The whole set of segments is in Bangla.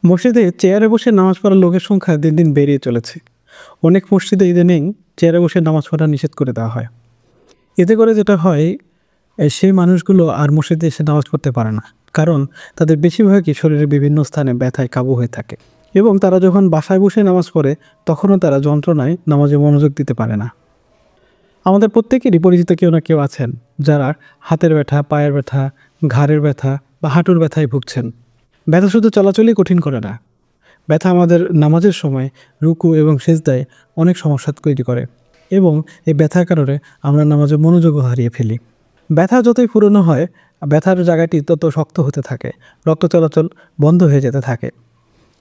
মসজিদে চেয়ারে বসে নামাজ পড়ার লোকের সংখ্যা দিন দিন বেড়েই চলেছে। অনেক মসজিদে ইদানিং চেয়ারে বসে নামাজ পড়া নিষেধ করে দেওয়া হয়। এতে করে যেটা হয়, সেই মানুষগুলো আর মসজিদে এসে নামাজ পড়তে পারে না, কারণ তাদের বেশিরভাগই শরীরের বিভিন্ন স্থানে ব্যথায় কাবু হয়ে থাকে এবং তারা যখন বাসায় বসে নামাজ পড়ে তখনও তারা যন্ত্রণায় নামাজে মনোযোগ দিতে পারে না। আমাদের প্রত্যেকেরই পরিচিত কেউ না কেউ আছেন যারা হাতের ব্যথা, পায়ের ব্যথা, ঘাড়ের ব্যথা বা হাঁটুর ব্যথায় ভুগছেন। ব্যথা শুধু চলাচলই কঠিন করে না, ব্যথা আমাদের নামাজের সময় রুকু এবং সেজদায় অনেক সমস্যা তৈরি করে এবং এই ব্যথার কারণে আমরা নামাজে মনোযোগও হারিয়ে ফেলি। ব্যথা যতই পুরনো হয়, ব্যথার জায়গাটি তত শক্ত হতে থাকে, রক্ত চলাচল বন্ধ হয়ে যেতে থাকে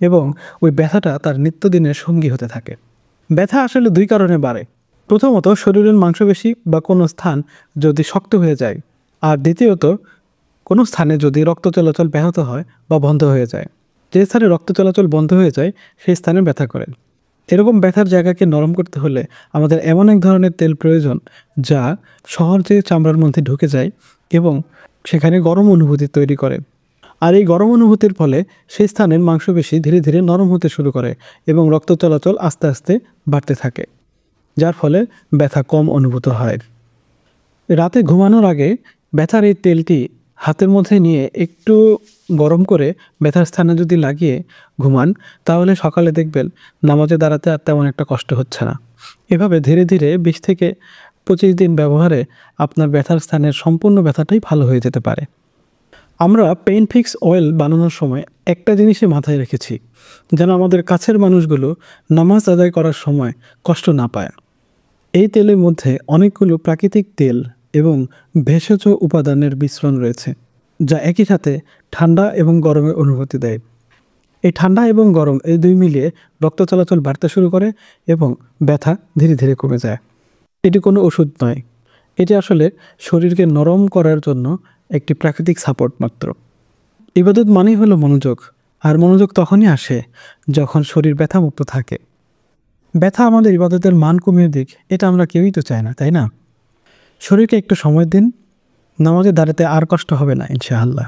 এবং ওই ব্যথাটা তার নিত্যদিনের সঙ্গী হতে থাকে। ব্যথা আসলে দুই কারণে বাড়ে। প্রথমত, শরীরের মাংসপেশি বা কোনো স্থান যদি শক্ত হয়ে যায়, আর দ্বিতীয়ত, কোনো স্থানে যদি রক্ত চলাচল ব্যাহত হয় বা বন্ধ হয়ে যায়। যে স্থানে রক্ত চলাচল বন্ধ হয়ে যায় সেই স্থানে ব্যথা করে। এরকম ব্যথার জায়গাকে নরম করতে হলে আমাদের এমন এক ধরনের তেল প্রয়োজন যা সহজে চামড়ার মধ্যে ঢুকে যায় এবং সেখানে গরম অনুভূতি তৈরি করে। আর এই গরম অনুভূতির ফলে সেই স্থানের মাংসপেশি ধীরে ধীরে নরম হতে শুরু করে এবং রক্ত চলাচল আস্তে আস্তে বাড়তে থাকে, যার ফলে ব্যথা কম অনুভূত হয়। রাতে ঘুমানোর আগে ব্যথার এই তেলটি হাতের মধ্যে নিয়ে একটু গরম করে ব্যথার স্থানে যদি লাগিয়ে ঘুমান, তাহলে সকালে দেখবেন নামাজে দাঁড়াতে আর তেমন একটা কষ্ট হচ্ছে না। এভাবে ধীরে ধীরে 20 থেকে 25 দিন ব্যবহারে আপনার ব্যথার স্থানের সম্পূর্ণ ব্যথাটাই ভালো হয়ে যেতে পারে। আমরা পেইন ফিক্স অয়েল বানানোর সময় একটা জিনিসই মাথায় রেখেছি, যেন আমাদের কাছের মানুষগুলো নামাজ আদায় করার সময় কষ্ট না পায়। এই তেলের মধ্যে অনেকগুলো প্রাকৃতিক তেল এবং ভেষজ উপাদানের মিশ্রণ রয়েছে, যা একই সাথে ঠান্ডা এবং গরমের অনুভূতি দেয়। এই ঠান্ডা এবং গরম এই দুই মিলিয়ে রক্ত চলাচল বাড়তে শুরু করে এবং ব্যথা ধীরে ধীরে কমে যায়। এটি কোনো ওষুধ নয়, এটি আসলে শরীরকে নরম করার জন্য একটি প্রাকৃতিক সাপোর্ট মাত্র। ইবাদত মানেই হলো মনোযোগ, আর মনোযোগ তখনই আসে যখন শরীর ব্যথামুক্ত থাকে। ব্যথা আমাদের ইবাদতের মান কমিয়ে দিক, এটা আমরা কেউই তো চাই না, তাই না? শরীরকে একটু সময় দিন, নামাজে দাঁড়াতে আর কষ্ট হবে না ইনশাআল্লাহ।